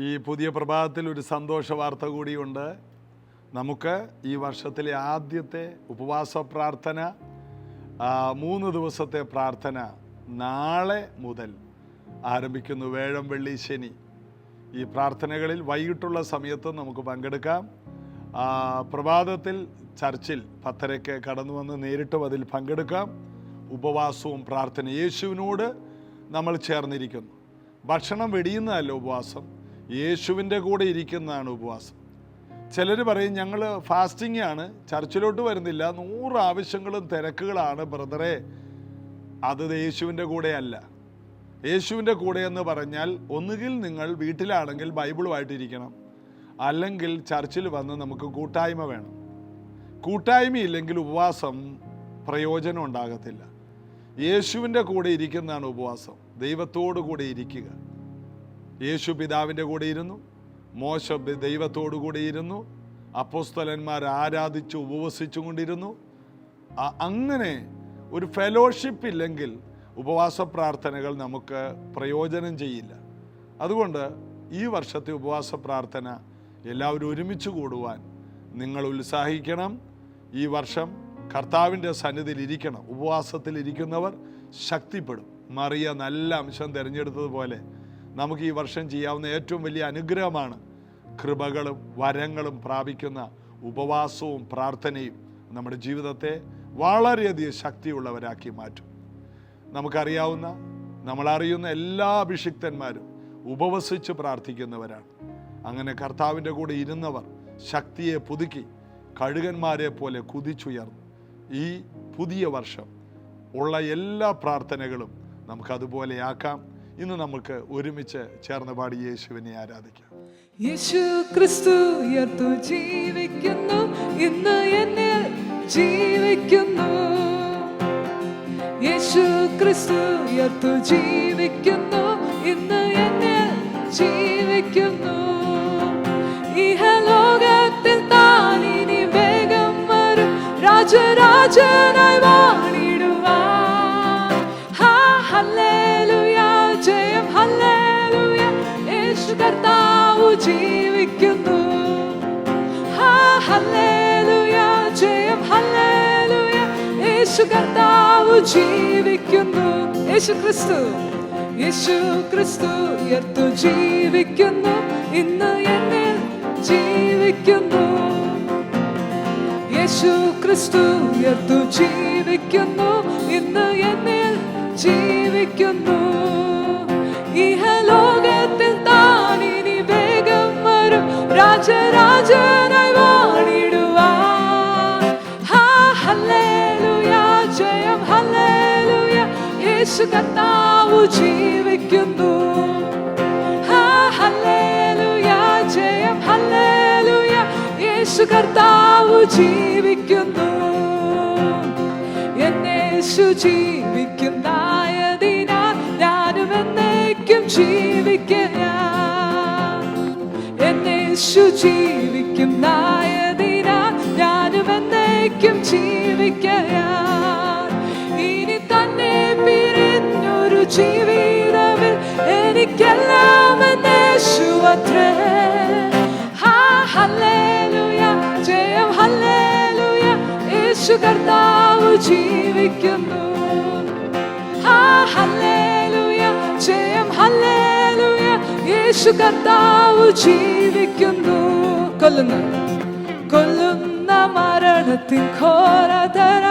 ഈ പുതിയ പ്രഭാതത്തിൽ ഒരു സന്തോഷ വാർത്ത കൂടിയുണ്ട്. നമുക്ക് ഈ വർഷത്തിലെ ആദ്യത്തെ ഉപവാസ പ്രാർത്ഥന, 3 ദിവസത്തെ പ്രാർത്ഥന നാളെ മുതൽ ആരംഭിക്കുന്നു. വേഴം, വെള്ളി, ശനി ഈ പ്രാർത്ഥനകളിൽ വൈകിട്ടുള്ള സമയത്ത് നമുക്ക് പങ്കെടുക്കാം. പ്രഭാതത്തിൽ ചർച്ചിൽ 10:30 കടന്നു വന്ന് നേരിട്ടും അതിൽ പങ്കെടുക്കാം. ഉപവാസവും പ്രാർത്ഥന, യേശുവിനോട് നമ്മൾ ചേർന്നിരിക്കുന്നു. ഭക്ഷണം വെടിയുന്നതല്ല ഉപവാസം, യേശുവിൻ്റെ കൂടെ ഇരിക്കുന്നതാണ് ഉപവാസം. ചിലർ പറയും ഞങ്ങൾ ഫാസ്റ്റിംഗ് ആണ്, ചർച്ചിലോട്ട് വരുന്നില്ല, 100 ആവശ്യങ്ങളും തിരക്കുകളാണ് ബ്രദറെ. അത് യേശുവിൻ്റെ കൂടെയല്ല. യേശുവിൻ്റെ കൂടെ എന്ന് പറഞ്ഞാൽ ഒന്നുകിൽ നിങ്ങൾ വീട്ടിലാണെങ്കിൽ ബൈബിളുമായിട്ടിരിക്കണം, അല്ലെങ്കിൽ ചർച്ചിൽ വന്ന് നമുക്ക് കൂട്ടായ്മ വേണം. കൂട്ടായ്മയില്ലെങ്കിൽ ഉപവാസം പ്രയോജനം ഉണ്ടാകത്തില്ല. യേശുവിൻ്റെ കൂടെ ഇരിക്കുന്നതാണ് ഉപവാസം. ദൈവത്തോടു കൂടെ ഇരിക്കുക. യേശു പിതാവിൻ്റെ കൂടെ ഇരുന്നു, മോശ ദൈവത്തോടു കൂടെ ഇരുന്നു, അപ്പോസ്തലന്മാർ ആരാധിച്ചു ഉപവസിച്ചു കൊണ്ടിരുന്നു. അങ്ങനെ ഒരു ഫെലോഷിപ്പ് ഇല്ലെങ്കിൽ ഉപവാസ പ്രാർത്ഥനകൾ നമുക്ക് പ്രയോജനം ചെയ്യില്ല. അതുകൊണ്ട് ഈ വർഷത്തെ ഉപവാസ പ്രാർത്ഥന എല്ലാവരും ഒരുമിച്ച് കൂടുവാൻ നിങ്ങൾ ഉത്സാഹിക്കണം. ഈ വർഷം കർത്താവിൻ്റെ സന്നിധിയിൽ ഇരിക്കണം. ഉപവാസത്തിൽ ഇരിക്കുന്നവർ ശക്തിപ്പെടും. മറിയ നല്ല അംശം തിരഞ്ഞെടുത്തതുപോലെ നമുക്ക് ഈ വർഷം ചെയ്യാവുന്ന ഏറ്റവും വലിയ അനുഗ്രഹമാണ് കൃപകളും വരങ്ങളും പ്രാപിക്കുന്ന ഉപവാസവും പ്രാർത്ഥനയും. നമ്മുടെ ജീവിതത്തെ വളരെയധികം ശക്തിയുള്ളവരാക്കി മാറ്റും. നമുക്കറിയാവുന്ന, നമ്മളറിയുന്ന എല്ലാ അഭിഷിക്തന്മാരും ഉപവസിച്ച് പ്രാർത്ഥിക്കുന്നവരാണ്. അങ്ങനെ കർത്താവിൻ്റെ കൂടെ ഇരുന്നവർ ശക്തിയെ പുതുക്കി കഴുകന്മാരെ പോലെ കുതിച്ചുയർന്നു. ഈ പുതിയ വർഷം ഉള്ള എല്ലാ പ്രാർത്ഥനകളും നമുക്കതുപോലെയാക്കാം. ഇന്ന് നമുക്ക് ഒരുമിച്ച് ചേർന്ന് പാടി യേശുവിനെ ആരാധിക്കാം. യേശു ക്രിസ്തു ഉയർത്തു ജീവിക്കുന്നു, ഇന്ന് എന്നിൽ ജീവിക്കുന്നു. യേശു ക്രിസ്തു ഉയർത്തു ജീവിക്കുന്നു, ഇന്ന് എന്നിൽ ജീവിക്കുന്നു. ഇഹലോകത്തിൽ താൻ ഇനി വേഗം വരും, രാജരാജനായി വാണിടുവാൻ. ഹല്ലേലൂയ, ജയം ഹല്ലേലൂയ, യേശു കർത്താവ് ജീവിക്കുന്നു. ഹല്ലേലൂയ, ജയം ഹല്ലേലൂയ, യേശു കർത്താവ് ജീവിക്കുന്നു. യേശു ക്രിസ്തു ഉയർത്തു ജീവിക്കുന്നു, ഇന്ന് എന്നിൽ ജീവിക്കുന്നു. യേശു ക്രിസ്തു ഉയർത്തു ജീവിക്കുന്നു, ഇന്ന് എന്നിൽ ജീവിക്കുന്നു. ഇഹലോകത്തിൽ താൻ ഇനി വേഗം വരും, രാജരാജനായി വാണിടുവാൻ. ഹല്ലേലൂയ, ജയം ഹല്ലേലൂയ, യേശു കർത്താവ് ജീവിക്കുന്നു. ഹല്ലേലൂയ, ജയം ഹല്ലേലൂയ, യേശു കർത്താവ് ജീവിക്കുന്നു. എന്നേശു ജീവിക്കുന്നായതിനാൽ ഞാനും എന്നേക്കും ജീവിക്കാം. എന്നേശു ജീവിക്കുന്നായതിനാൽ ഞാനും എന്നേക്കും ജീവിക്കാം. ഇനി തന്നെ പിരിഞ്ഞൊരു ജീവിതമിൽ എനിക്കെല്ലാം എന്നേശു അത്രേ. ഹല്ലേലൂയ, ജയം ഹല്ലേലൂയ, യേശു കർത്താവ് ജീവിക്കുന്നു. ഹല്ലേലൂയ, ജയം ഹല്ലേലൂയ, യേശു കർത്താവ് ജീവിക്കുന്നു. കൊല്ലുന്ന മരണത്തിൻ ഘോരതര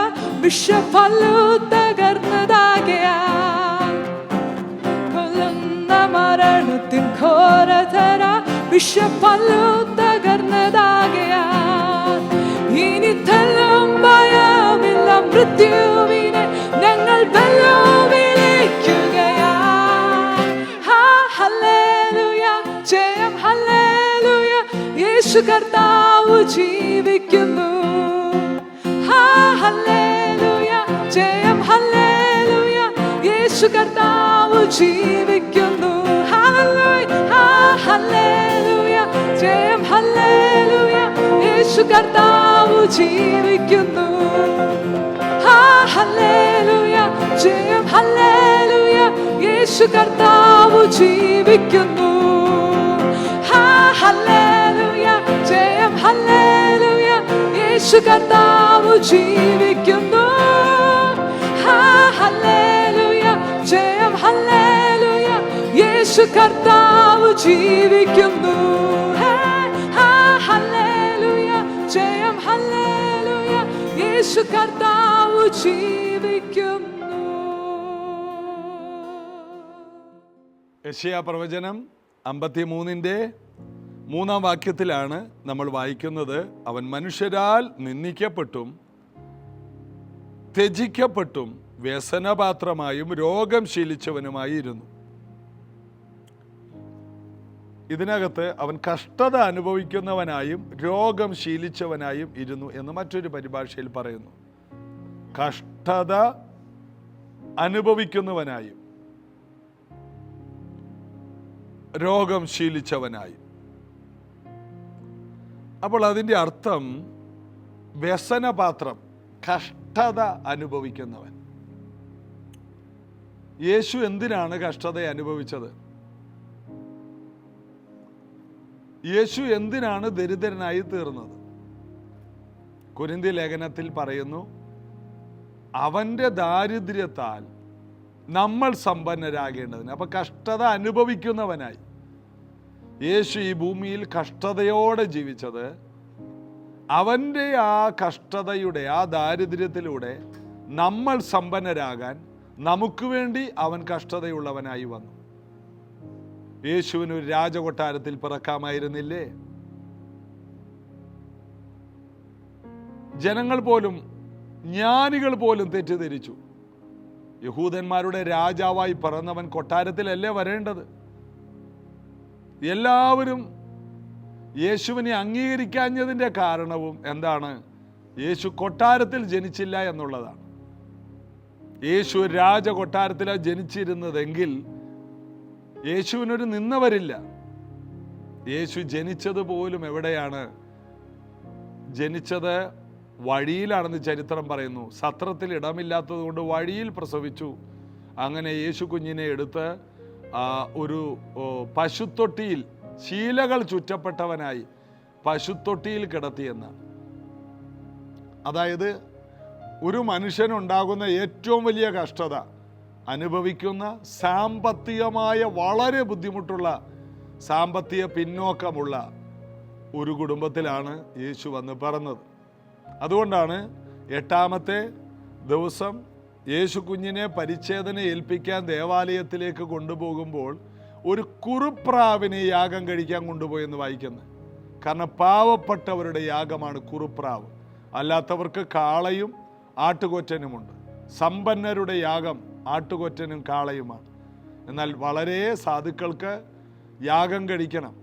വിഷഫലു തകർന്നതാകയാൽ. കൊല്ലുന്ന മരണത്തിൻ ഘോരതര വിഷഫലു തകർന്നതാകയാൽ. ഇനി തെല്ലും ഭയമില്ല, മൃത്യുവിനെ ഞങ്ങൾ വെല്ലുവിളിക്കുകയാൽ. ഹല്ലേലൂയ, ജയം ഹല്ലേലൂയ, യേശു കർത്താവ് ജീവിക്കുന്നു. ഹല്ലേലൂയ, ജയം ഹല്ലേലൂയ, യേശു കർത്താവ് ജീവിക്കുന്നു. ഹല്ലേലൂയ, ജയം ഹല്ലേലൂയ, യേശു കർത്താവ് ജീവിക്കുന്നു. ഹല്ലേലൂയ, ജയം ഹല്ലേലൂയ, യേശു കർത്താവ് ജീവിക്കുന്നു. യേശു കർത്താവ് ജീവിക്കുന്നു. ഹല്ലേലൂയ ജയം ഹല്ലേലൂയ യേശു കർത്താവ് ജീവിക്കുന്നു. ഹല്ലേലൂയ ജയം ഹല്ലേലൂയ യേശു കർത്താവ് ജീവിക്കുന്നു. യെശയ്യാ പ്രവചനം 53-3 വാക്യത്തിലാണ് നമ്മൾ വായിക്കുന്നത്. അവൻ മനുഷ്യരാൽ നിന്ദിക്കപ്പെട്ടും ത്യജിക്കപ്പെട്ടും വ്യസനപാത്രമായും രോഗം ശീലിച്ചവനുമായി ഇരുന്നു. ഇതിനകത്ത് അവൻ കഷ്ടത അനുഭവിക്കുന്നവനായും രോഗം ശീലിച്ചവനായും ഇരുന്നു എന്ന് മറ്റൊരു പരിഭാഷയിൽ പറയുന്നു. കഷ്ടത അനുഭവിക്കുന്നവനായും രോഗം ശീലിച്ചവനായും. അപ്പോൾ അതിൻ്റെ അർത്ഥം വ്യസനപാത്രം, കഷ്ടത അനുഭവിക്കുന്നവൻ. യേശു എന്തിനാണ് കഷ്ടത അനുഭവിച്ചത്? യേശു എന്തിനാണ് ദരിദ്രനായി തീർന്നത്? കൊരിന്ത്യ ലേഖനത്തിൽ പറയുന്നു, അവൻ്റെ ദാരിദ്ര്യത്താൽ നമ്മൾ സമ്പന്നരാകേണ്ടതിന്. അപ്പൊ കഷ്ടത അനുഭവിക്കുന്നവനായി യേശു ഈ ഭൂമിയിൽ കഷ്ടതയോടെ ജീവിച്ചത് അവൻ്റെ ആ കഷ്ടതയുടെ ആ ദാരിദ്ര്യത്തിലൂടെ നമ്മൾ സമ്പന്നരാകാൻ നമുക്ക് വേണ്ടി അവൻ കഷ്ടതയുള്ളവനായി വന്നു. യേശുവിന് ഒരു രാജകൊട്ടാരത്തിൽ പിറക്കാമായിരുന്നില്ലേ? ജനങ്ങൾ പോലും, ജ്ഞാനികൾ പോലും തെറ്റിദ്ധരിച്ചു. യഹൂദന്മാരുടെ രാജാവായി പിറന്നവൻ കൊട്ടാരത്തിലല്ലേ വരേണ്ടത്? എല്ലാവരും യേശുവിനെ അംഗീകരിക്കാഞ്ഞതിൻ്റെ കാരണവും എന്താണ്? യേശു കൊട്ടാരത്തിൽ ജനിച്ചില്ല എന്നുള്ളതാണ്. യേശു രാജകൊട്ടാരത്തിലാണ് ജനിച്ചിരുന്നതെങ്കിൽ യേശുവിനൊരു നിന്ന വരില്ല. യേശു ജനിച്ചത് പോലും എവിടെയാണ്? ജനിച്ചത് വഴിയിലാണെന്ന് ചരിത്രം പറയുന്നു. സത്രത്തിൽ ഇടമില്ലാത്തത് കൊണ്ട് വഴിയിൽ പ്രസവിച്ചു. അങ്ങനെ യേശു കുഞ്ഞിനെ എടുത്ത് ഒരു പശുത്തൊട്ടിയിൽ, ശീലകൾ ചുറ്റപ്പെട്ടവനായി പശുത്തൊട്ടിയിൽ കിടത്തിയെന്നാണ്. അതായത് ഒരു മനുഷ്യനുണ്ടാകുന്ന ഏറ്റവും വലിയ കഷ്ടത അനുഭവിക്കുന്ന സാമ്പത്തികമായ വളരെ ബുദ്ധിമുട്ടുള്ള, സാമ്പത്തിക പിന്നോക്കമുള്ള ഒരു കുടുംബത്തിലാണ് യേശു വന്ന് പിറന്നത്. അതുകൊണ്ടാണ് 8-ാമത്തെ ദിവസം യേശു കുഞ്ഞിനെ പരിച്ഛേദന ഏൽപ്പിക്കാൻ ദേവാലയത്തിലേക്ക് കൊണ്ടുപോകുമ്പോൾ ഒരു കുറുപ്രാവിനെ യാഗം കഴിക്കാൻ കൊണ്ടുപോയെന്ന് വായിക്കുന്നത്. കാരണം പാവപ്പെട്ടവരുടെ യാഗമാണ് കുറുപ്രാവ്. അല്ലാത്തവർക്ക് കാളയും ആട്ടുകൊറ്റനുമുണ്ട്. സമ്പന്നരുടെ യാഗം ആട്ടുകൊറ്റനും കാളയുമാണ്. എന്നാൽ വളരെ സാധുക്കൾക്ക് യാഗം കഴിക്കണം.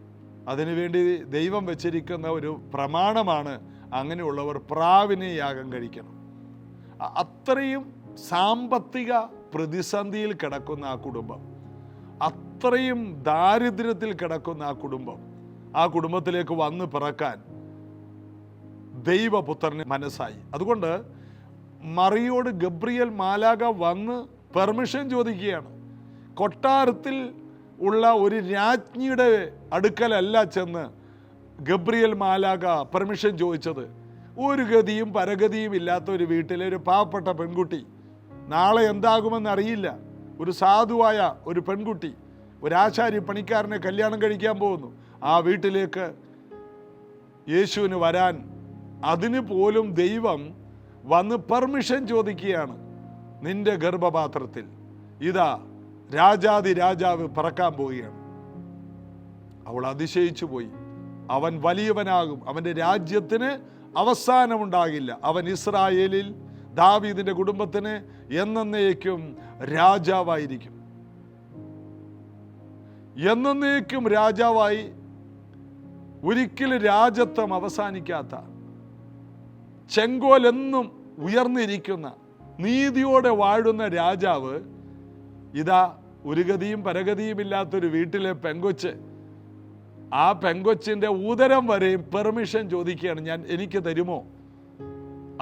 അതിനുവേണ്ടി ദൈവം വെച്ചിരിക്കുന്ന ഒരു പ്രമാണമാണ് അങ്ങനെയുള്ളവർ പ്രാവിനെ യാഗം കഴിക്കണം. അത്രയും സാമ്പത്തിക പ്രതിസന്ധിയിൽ കിടക്കുന്ന ആ കുടുംബം, അത്രയും ദാരിദ്ര്യത്തിൽ കിടക്കുന്ന ആ കുടുംബത്തിലേക്ക് വന്ന് പിറക്കാൻ ദൈവപുത്രന് മനസ്സായി. അതുകൊണ്ട് മറിയോട് ഗബ്രിയേൽ മാലാഖ വന്ന് പെർമിഷൻ ചോദിക്കുകയാണ്. കൊട്ടാരത്തിൽ ഉള്ള ഒരു രാജ്ഞിയുടെ അടുക്കലല്ല ചെന്ന് ഗബ്രിയേൽ മാലാഖ പെർമിഷൻ ചോദിച്ചത്. ഒരു ഗതിയും പരഗതിയും ഇല്ലാത്ത ഒരു വീട്ടിലെ ഒരു പാവപ്പെട്ട പെൺകുട്ടി, നാളെ എന്താകുമെന്ന് അറിയില്ല, ഒരു സാധുവായ ഒരു പെൺകുട്ടി, ഒരാശാരി പണിക്കാരനെ കല്യാണം കഴിക്കാൻ പോകുന്നു. ആ വീട്ടിലേക്ക് യേശുവിന് വരാൻ അതിന് പോലും ദൈവം വന്ന് പെർമിഷൻ ചോദിക്കുകയാണ്. നിന്റെ ഗർഭപാത്രത്തിൽ ഇതാ രാജാതി രാജാവ് പിറക്കാൻ പോവുകയാണ്. അവൾ അതിശയിച്ചു പോയി. അവൻ വലിയവനാകും, അവൻ്റെ രാജ്യത്തിന് അവസാനമുണ്ടാകില്ല, അവൻ ഇസ്രായേലിൽ ദാവീദിന്റെ കുടുംബത്തിന് എന്നേക്കും രാജാവായിരിക്കും. എന്നേക്കും രാജാവായി, ഒരിക്കലും രാജത്വം അവസാനിക്കാത്ത, ചെങ്കോലെന്നും ഉയർന്നിരിക്കുന്ന, നീതിയോടെ വാഴുന്ന രാജാവ് ഇതാ ഒരു ഗതിയും പരഗതിയും ഇല്ലാത്തൊരു വീട്ടിലെ പെങ്കൊച്ച്, ആ പെങ്കൊച്ചിൻ്റെ ഉദരം വരെയും പെർമിഷൻ ചോദിക്കുകയാണ്, എനിക്ക് തരുമോ?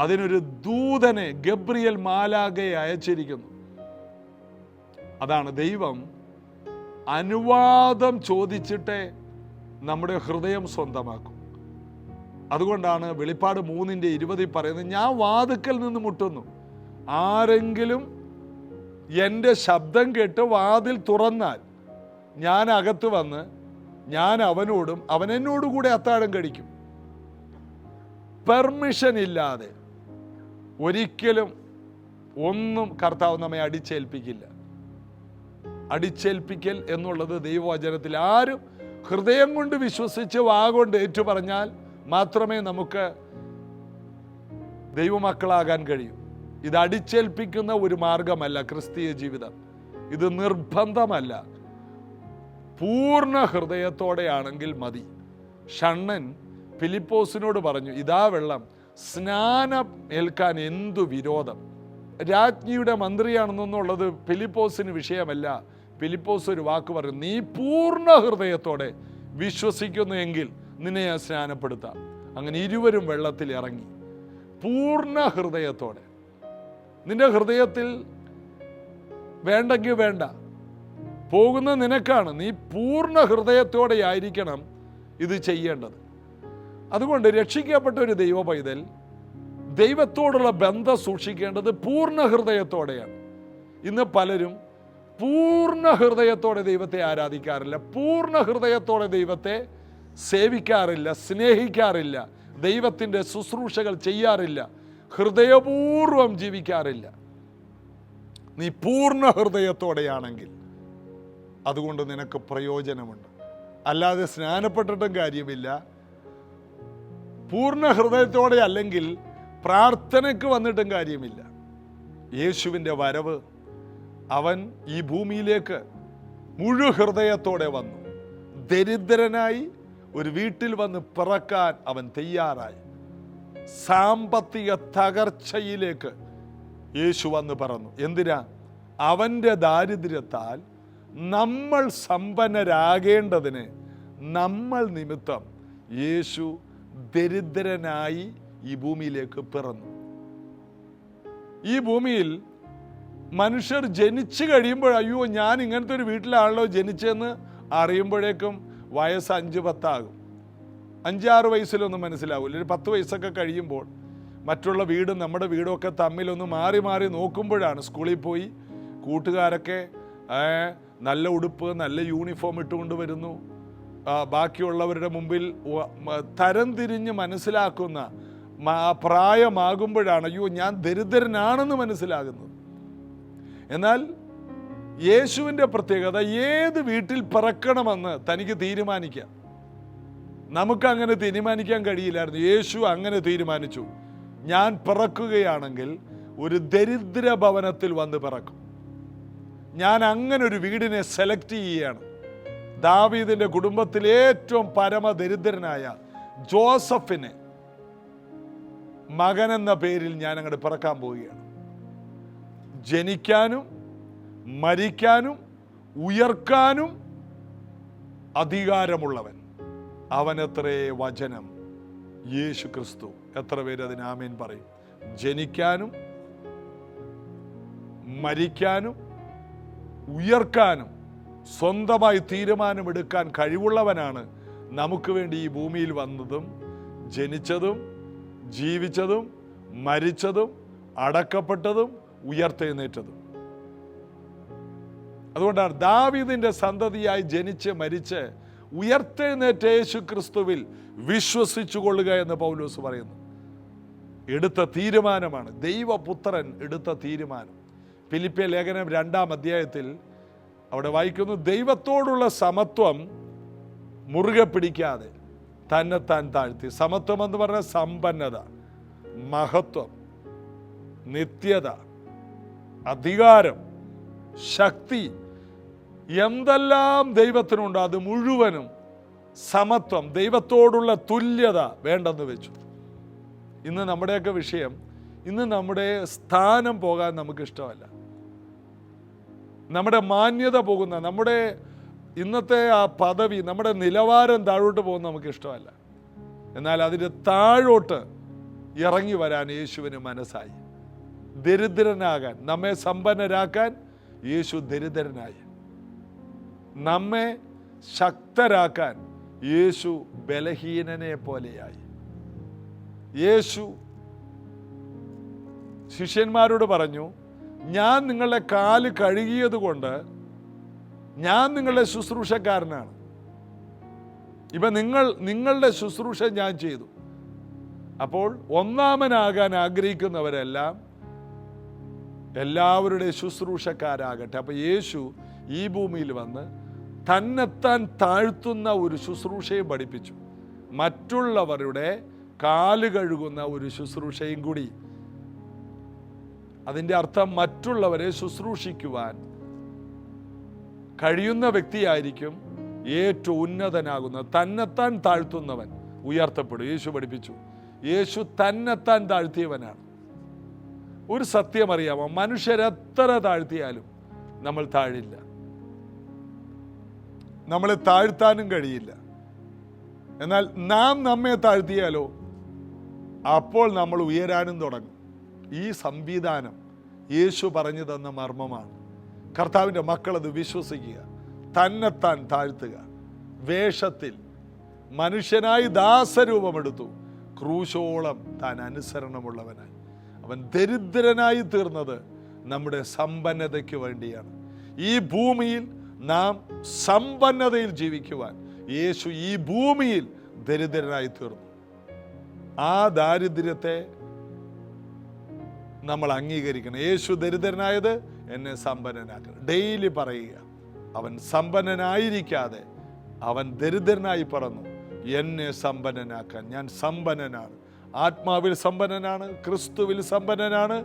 അതിനൊരു ദൂതനെ ഗബ്രിയേൽ മാലാഖയെ അയച്ചിരിക്കുന്നു. അതാണ് ദൈവം അനുവാദം ചോദിച്ചിട്ടേ നമ്മുടെ ഹൃദയം സ്വന്തമാക്കും. അതുകൊണ്ടാണ് വെളിപ്പാട് 3:20 പറയുന്നത്, ഞാൻ വാതിക്കൽ നിന്ന് മുട്ടുന്നു, ആരെങ്കിലും എൻ്റെ ശബ്ദം കേട്ട് വാതിൽ തുറന്നാൽ ഞാൻ അകത്ത് വന്ന് ഞാൻ അവനോടും അവൻ എന്നോട് കൂടെ അത്താഴം കഴിക്കും. പെർമിഷൻ ഇല്ലാതെ ഒരിക്കലും ഒന്നും കർത്താവ് നമ്മെ അടിച്ചേൽപ്പിക്കില്ല. അടിച്ചേൽപ്പിക്കൽ എന്നുള്ളത് ദൈവവചനത്തിൽ ആരും ഹൃദയം കൊണ്ട് വിശ്വസിച്ച് വാഗൊണ്ട് ഏറ്റു പറഞ്ഞാൽ മാത്രമേ നമുക്ക് ദൈവമക്കളാകാൻ കഴിയൂ. ഇത് അടിച്ചേൽപ്പിക്കുന്ന ഒരു മാർഗമല്ല ക്രിസ്തീയ ജീവിതം. ഇത് നിർബന്ധമല്ല. പൂർണ്ണ ഹൃദയത്തോടെയാണെങ്കിൽ മതി. ഷണ്ണൻ ഫിലിപ്പോസിനോട് പറഞ്ഞു, ഇതാ വെള്ളം, സ്നാനം ഏൽക്കാൻ എന്തു വിരോധം. രാജ്ഞിയുടെ മന്ത്രിയാണെന്നുള്ളത് ഫിലിപ്പോസിന് വിഷയമല്ല. ഫിലിപ്പോസ് ഒരു വാക്ക് പറഞ്ഞു, നീ പൂർണ്ണ ഹൃദയത്തോടെ വിശ്വസിക്കുന്നു എങ്കിൽ നിന്നെ ഞാൻ സ്നാനപ്പെടുത്താം. അങ്ങനെ ഇരുവരും വെള്ളത്തിൽ ഇറങ്ങി. പൂർണ്ണ ഹൃദയത്തോടെ. നിന്റെ ഹൃദയത്തിൽ വേണ്ടെങ്കിൽ വേണ്ട, പോകുന്ന നിനക്കാണ്. നീ പൂർണ്ണ ഹൃദയത്തോടെ ആയിരിക്കണം ഇത് ചെയ്യേണ്ടത്. അതുകൊണ്ട് രക്ഷിക്കപ്പെട്ട ഒരു ദൈവ പൈതൽ ദൈവത്തോടുള്ള ബന്ധം സൂക്ഷിക്കേണ്ടത് പൂർണ്ണ ഹൃദയത്തോടെയാണ്. ഇന്ന് പലരും പൂർണ്ണ ഹൃദയത്തോടെ ദൈവത്തെ ആരാധിക്കാറില്ല, പൂർണ്ണ ഹൃദയത്തോടെ ദൈവത്തെ സേവിക്കാറില്ല, സ്നേഹിക്കാറില്ല, ദൈവത്തിൻ്റെ ശുശ്രൂഷകൾ ചെയ്യാറില്ല, ഹൃദയപൂർവം ജീവിക്കാറില്ല. നീ പൂർണ്ണ ഹൃദയത്തോടെയാണെങ്കിൽ അതുകൊണ്ട് നിനക്ക് പ്രയോജനമുണ്ട്. അല്ലാതെ സ്നാനപ്പെട്ടിട്ടും കാര്യമില്ല. പൂർണ്ണ ഹൃദയത്തോടെ അല്ലെങ്കിൽ പ്രാർത്ഥനയ്ക്ക് വന്നിട്ടും കാര്യമില്ല. യേശുവിൻ്റെ വരവ്, അവൻ ഈ ഭൂമിയിലേക്ക് മുഴു ഹൃദയത്തോടെ വന്നു. ദരിദ്രനായി ഒരു വീട്ടിൽ വന്ന് പിറക്കാൻ അവൻ തയ്യാറായി. സാമ്പത്തിക തകർച്ചയിലേക്ക് യേശു വന്ന് പറന്നു. എന്തിനാ? അവൻ്റെ ദാരിദ്ര്യത്താൽ നമ്മൾ സമ്പന്നരാകേണ്ടതിന് നമ്മൾ നിമിത്തം യേശു ദരിദ്രനായി ഈ ഭൂമിയിലേക്ക് പിറന്നു. ഈ ഭൂമിയിൽ മനുഷ്യർ ജനിച്ചു കഴിയുമ്പോൾ, അയ്യോ ഞാൻ ഇങ്ങനത്തെ ഒരു വീട്ടിലാണല്ലോ ജനിച്ചതെന്ന് അറിയുമ്പോഴേക്കും വയസ്സ് 5-10 ആകും. 5-6 വയസ്സിലൊന്നും മനസ്സിലാവില്ല. ഒരു 10 വയസ്സൊക്കെ കഴിയുമ്പോൾ മറ്റുള്ള വീടും നമ്മുടെ വീടും ഒക്കെ തമ്മിലൊന്ന് മാറി മാറി നോക്കുമ്പോഴാണ്, സ്കൂളിൽ പോയി കൂട്ടുകാരൊക്കെ നല്ല ഉടുപ്പ് നല്ല യൂണിഫോം ഇട്ടുകൊണ്ട് വരുന്നു, ബാക്കിയുള്ളവരുടെ മുമ്പിൽ തരം തിരിഞ്ഞ് മനസ്സിലാക്കുന്ന പ്രായമാകുമ്പോഴാണ് അയ്യോ ഞാൻ ദരിദ്രനാണെന്ന് മനസ്സിലാകുന്നത്. എന്നാൽ യേശുവിൻ്റെ പ്രത്യേകത, ഏത് വീട്ടിൽ പിറക്കണമെന്ന് തനിക്ക് തീരുമാനിക്കാം. നമുക്കങ്ങനെ തീരുമാനിക്കാൻ കഴിയില്ലായിരുന്നു. യേശു അങ്ങനെ തീരുമാനിച്ചു, ഞാൻ പിറക്കുകയാണെങ്കിൽ ഒരു ദരിദ്ര ഭവനത്തിൽ വന്ന് പിറക്കും. ഞാൻ അങ്ങനെ ഒരു വീടിനെ സെലക്ട് ചെയ്യുകയാണ്. ദാവീദിന്റെ കുടുംബത്തിൽ ഏറ്റവും പരമദരിദ്രനായ ജോസഫിനെ മകൻ എന്ന പേരിൽ ഞാൻ അങ്ങോട്ട് പിറക്കാൻ പോവുകയാണ്. ജനിക്കാനും മരിക്കാനും ഉയർക്കാനും അധികാരമുള്ളവൻ അവനത്രേ വചനം യേശു ക്രിസ്തു. എത്ര പേര് അതിന് ആമേൻ പറയും? ജനിക്കാനും മരിക്കാനും ഉയർക്കാനും സ്വന്തമായി തീരുമാനമെടുക്കാൻ കഴിവുള്ളവനാണ് നമുക്ക് വേണ്ടി ഈ ഭൂമിയിൽ വന്നതും ജനിച്ചതും ജീവിച്ചതും മരിച്ചതും അടക്കപ്പെട്ടതും ഉയർത്തെഴുന്നേറ്റതും. അതുകൊണ്ടാണ് ദാവീദിന്റെ സന്തതിയായി ജനിച്ച് മരിച്ച് ഉയർത്തെഴുന്നേറ്റ യേശു ക്രിസ്തുവിൽ വിശ്വസിച്ചു കൊള്ളുക എന്ന് പൗലോസ് പറയുന്നു. എടുത്ത തീരുമാനമാണ്, ദൈവപുത്രൻ എടുത്ത തീരുമാനം. ഫിലിപ്പിയ ലേഖനം 2-ാം അധ്യായത്തിൽ അവിടെ വായിക്കുന്നു, ദൈവത്തോടുള്ള സമത്വം മുറുകെ പിടിക്കാതെ തന്നെത്താൻ താഴ്ത്തി. സമത്വം എന്ന് പറഞ്ഞാൽ സമ്പന്നത, മഹത്വം, നിത്യത, അധികാരം, ശക്തി, എന്തെല്ലാം ദൈവത്തിനുണ്ടോ അത് മുഴുവനും സമത്വം, ദൈവത്തോടുള്ള തുല്യത വേണ്ടെന്ന് വെച്ചു. ഇന്ന് നമ്മുടെയൊക്കെ വിഷയം, ഇന്ന് നമ്മുടെ സ്ഥാനം പോകാൻ നമുക്കിഷ്ടമല്ല. നമ്മുടെ മാന്യത പോകുന്ന, നമ്മുടെ ഇന്നത്തെ ആ പദവി, നമ്മുടെ നിലവാരം താഴോട്ട് പോകുന്ന നമുക്കിഷ്ടമല്ല. എന്നാൽ അതിൻ്റെ താഴോട്ട് ഇറങ്ങി വരാൻ യേശുവിന് മനസ്സായി. ദരിദ്രനാകാൻ, നമ്മെ സമ്പന്നരാക്കാൻ യേശു ദരിദ്രനായി. നമ്മെ ശക്തരാക്കാൻ യേശു ബലഹീനനെ പോലെയായി. യേശു ശിഷ്യന്മാരോട് പറഞ്ഞു, ഞാൻ നിങ്ങളുടെ കാല് കഴുകിയത് കൊണ്ട് ഞാൻ നിങ്ങളുടെ ശുശ്രൂഷക്കാരനാണ്. ഇപ്പം നിങ്ങളുടെ ശുശ്രൂഷ ഞാൻ ചെയ്തു. അപ്പോൾ ഒന്നാമനാകാൻ ആഗ്രഹിക്കുന്നവരെല്ലാം എല്ലാവരുടെ ശുശ്രൂഷക്കാരാകട്ടെ. അപ്പോൾ യേശു ഈ ഭൂമിയിൽ വന്ന് തന്നെത്താൻ താഴ്ത്തുന്ന ഒരു ശുശ്രൂഷയും പഠിപ്പിച്ചു. മറ്റുള്ളവരുടെ കാല് കഴുകുന്ന ഒരു ശുശ്രൂഷയും കൂടി. അതിൻ്റെ അർത്ഥം മറ്റുള്ളവരെ ശുശ്രൂഷിക്കുവാൻ കഴിയുന്ന വ്യക്തിയായിരിക്കും ഏറ്റവും ഉന്നതനാകുന്നത്. തന്നെത്താൻ താഴ്ത്തുന്നവൻ ഉയർത്തപ്പെടും. യേശു പഠിപ്പിച്ചു. യേശു തന്നെത്താൻ താഴ്ത്തിയവനാണ്. ഒരു സത്യം അറിയാമോ? മനുഷ്യരെത്ര താഴ്ത്തിയാലും നമ്മൾ താഴില്ല. നമ്മളെ താഴ്ത്താനും കഴിയില്ല. എന്നാൽ നാം നമ്മെ താഴ്ത്തിയാലോ അപ്പോൾ നമ്മൾ ഉയരാനും തുടങ്ങും. ഈ സംവിധാനം യേശു പറഞ്ഞു തന്ന മർമ്മമാണ്. കർത്താവിൻ്റെ മക്കളത് വിശ്വസിക്കുക. തന്നെത്താൻ താഴ്ത്തുക. വേഷത്തിൽ മനുഷ്യനായി ദാസരൂപമെടുത്തു. ക്രൂശോളം താൻ അനുസരണമുള്ളവനായി. അവൻ ദരിദ്രനായി തീർന്നത് നമ്മുടെ സമ്പന്നതയ്ക്ക് വേണ്ടിയാണ്. ഈ ഭൂമിയിൽ നാം സമ്പന്നതയിൽ ജീവിക്കുവാൻ യേശു ഈ ഭൂമിയിൽ ദരിദ്രനായി തീർന്നു. ആ ദാരിദ്ര്യത്തെ നമ്മൾ അംഗീകരിക്കണം. യേശു ദരിദ്രനായത് എന്നെ സമ്പന്നനാക്കണം. ഡെയിലി പറയുക. അവൻ സമ്പന്നനായിരിക്കാതെ അവൻ ദരിദ്രനായി പറഞ്ഞു, എന്നെ സമ്പന്നനാക്കാൻ. ഞാൻ സമ്പന്നനാണ്. ആത്മാവിൽ സമ്പന്നനാണ്, ക്രിസ്തുവിൽ സമ്പന്നനാണ്.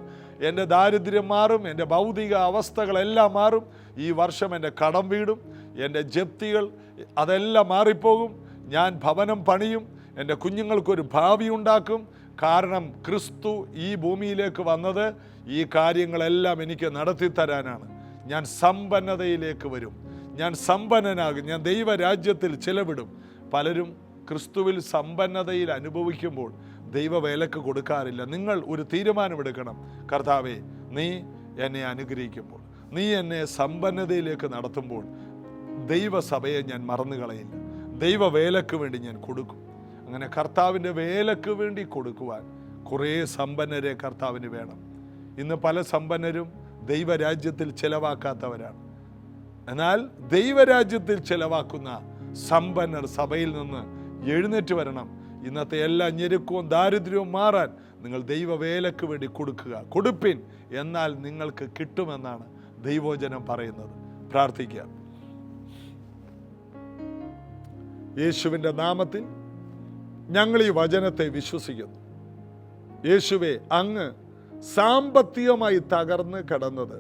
എൻ്റെ ദാരിദ്ര്യം മാറും, എൻ്റെ ഭൗതിക അവസ്ഥകളെല്ലാം മാറും. ഈ വർഷം എൻ്റെ കടം വീടും, എൻ്റെ ജപ്തികൾ അതെല്ലാം മാറിപ്പോകും. ഞാൻ ഭവനം പണിയും, എൻ്റെ കുഞ്ഞുങ്ങൾക്കൊരു ഭാവി ഉണ്ടാക്കും. കാരണം ക്രിസ്തു ഈ ഭൂമിയിലേക്ക് വന്നത് ഈ കാര്യങ്ങളെല്ലാം എനിക്ക് നടത്തിത്തരാനാണ്. ഞാൻ സമ്പന്നതയിലേക്ക് വരും, ഞാൻ സമ്പന്നനാകും, ഞാൻ ദൈവരാജ്യത്തിൽ ചിലവിടും. പലരും ക്രിസ്തുവിൽ സമ്പന്നതയിൽ അനുഭവിക്കുമ്പോൾ ദൈവവേലക്ക് കൊടുക്കാറില്ല. നിങ്ങൾ ഒരു തീരുമാനമെടുക്കണം. കർത്താവേ, നീ എന്നെ അനുഗ്രഹിക്കുമ്പോൾ, നീ എന്നെ സമ്പന്നതയിലേക്ക് നടത്തുമ്പോൾ ദൈവസഭയെ ഞാൻ മറന്നു കളയില്ല. ദൈവവേലക്ക് വേണ്ടി ഞാൻ കൊടുക്കും. അങ്ങനെ കർത്താവിൻ്റെ വേലക്ക് വേണ്ടി കൊടുക്കുവാൻ കുറേ സമ്പന്നരെ കർത്താവിന് വേണം. ഇന്ന് പല സമ്പന്നരും ദൈവരാജ്യത്തിൽ ചിലവാക്കാത്തവരാണ്. എന്നാൽ ദൈവരാജ്യത്തിൽ ചിലവാക്കുന്ന സമ്പന്നർ സഭയിൽ നിന്ന് എഴുന്നേറ്റ് വരണം. ഇന്നത്തെ എല്ലാ ഞെരുക്കവും ദാരിദ്ര്യവും മാറാൻ നിങ്ങൾ ദൈവവേലക്ക് വേണ്ടി കൊടുക്കുക. കൊടുപ്പിൻ, എന്നാൽ നിങ്ങൾക്ക് കിട്ടുമെന്നാണ് ദൈവവചനം പറയുന്നത്. പ്രാർത്ഥിക്കാം. യേശുവിൻ്റെ നാമത്തിൽ ഞങ്ങൾ ഈ വചനത്തെ വിശ്വസിക്കുന്നു. യേശുവേ, അങ്ങ് സാമ്പത്തികമായി തകർന്ന് കിടന്നത്,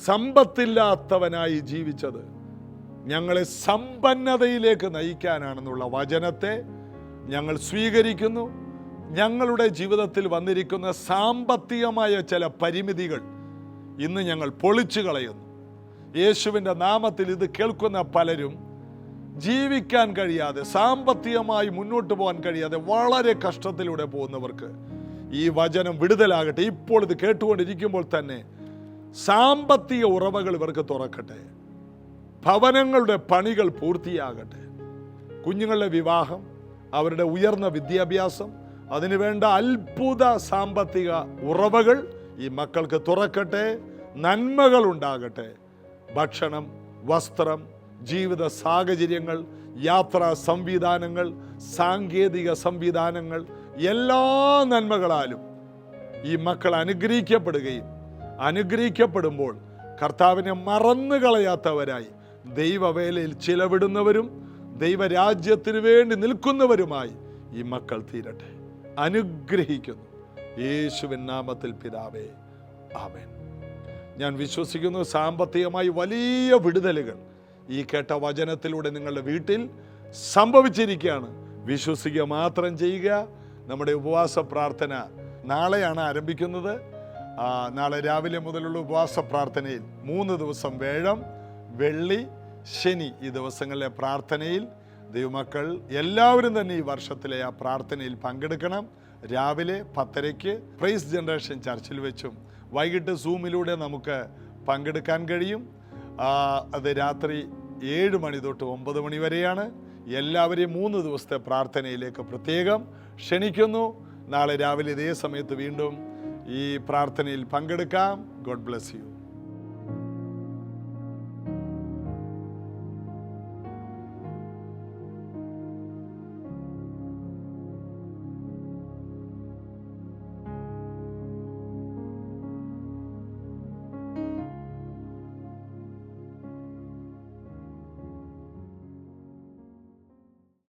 സമ്പത്തില്ലാത്തവനായി ജീവിച്ചത് ഞങ്ങളെ സമ്പന്നതയിലേക്ക് നയിക്കാനാണെന്നുള്ള വചനത്തെ ഞങ്ങൾ സ്വീകരിക്കുന്നു. ഞങ്ങളുടെ ജീവിതത്തിൽ വന്നിരിക്കുന്ന സാമ്പത്തികമായ ചില പരിമിതികൾ ഇന്ന് ഞങ്ങൾ പൊളിച്ചു കളയുന്നു. യേശുവിൻ്റെ നാമത്തിൽ ഇത് കേൾക്കുന്ന പലരും ജീവിക്കാൻ കഴിയാതെ, സാമ്പത്തികമായി മുന്നോട്ട് പോകാൻ കഴിയാതെ വളരെ കഷ്ടത്തിലൂടെ പോകുന്നവർക്ക് ഈ വചനം വിടുതലാകട്ടെ. ഇപ്പോൾ ഇത് കേട്ടുകൊണ്ടിരിക്കുമ്പോൾ തന്നെ സാമ്പത്തിക ഉറവകൾ ഇവർക്ക് തുറക്കട്ടെ. ഭവനങ്ങളുടെ പണികൾ പൂർത്തിയാകട്ടെ. കുഞ്ഞുങ്ങളുടെ വിവാഹം, അവരുടെ ഉയർന്ന വിദ്യാഭ്യാസം, അതിനുവേണ്ട അത്ഭുത സാമ്പത്തിക ഉറവകൾ ഈ മക്കൾക്ക് തുറക്കട്ടെ. നന്മകൾ ഉണ്ടാകട്ടെ. ഭക്ഷണം, വസ്ത്രം, ജീവിത സാഹചര്യങ്ങൾ, യാത്രാ സംവിധാനങ്ങൾ, സാങ്കേതിക സംവിധാനങ്ങൾ, എല്ലാ നന്മകളാലും ഈ മക്കൾ അനുഗ്രഹിക്കപ്പെടുകയും അനുഗ്രഹിക്കപ്പെടുമ്പോൾ കർത്താവിനെ മറന്നു കളയാത്തവരായി ദൈവവേലയിൽ ചിലവിടുന്നവരും ദൈവരാജ്യത്തിന് വേണ്ടി നിൽക്കുന്നവരുമായി ഈ മക്കൾ തീരട്ടെ. അനുഗ്രഹിക്കുന്നു യേശുവിൻ നാമത്തിൽ പിതാവേ, ആമേൻ. ഞാൻ വിശ്വസിക്കുന്നു സാമ്പത്തികമായി വലിയ വിടുതലുകൾ ഈ കേട്ട വചനത്തിലൂടെ നിങ്ങളുടെ വീട്ടിൽ സംഭവിച്ചിരിക്കുകയാണ്. വിശ്വസിക്കുക മാത്രം ചെയ്യുക. നമ്മുടെ ഉപവാസ പ്രാർത്ഥന നാളെയാണ് ആരംഭിക്കുന്നത്. നാളെ രാവിലെ മുതലുള്ള ഉപവാസ പ്രാർത്ഥനയിൽ 3 ദിവസം വ്യാഴം, വെള്ളി, ശനി ഈ ദിവസങ്ങളിലെ പ്രാർത്ഥനയിൽ ദൈവമക്കൾ എല്ലാവരും തന്നെ ഈ വർഷത്തിലെ ആ പ്രാർത്ഥനയിൽ പങ്കെടുക്കണം. രാവിലെ 10:30 പ്രൈസ് ജനറേഷൻ ചർച്ചിൽ വെച്ചും വൈകിട്ട് സൂമിലൂടെ നമുക്ക് പങ്കെടുക്കാൻ കഴിയും. അത് രാത്രി 7 മണി തൊട്ട് 9 മണി വരെയാണ്. എല്ലാവരെയും 3 ദിവസത്തെ പ്രാർത്ഥനയിലേക്ക് പ്രത്യേകം ക്ഷണിക്കുന്നു. നാളെ രാവിലെ ഇതേ സമയത്ത് വീണ്ടും ഈ പ്രാർത്ഥനയിൽ പങ്കെടുക്കാം. God bless you.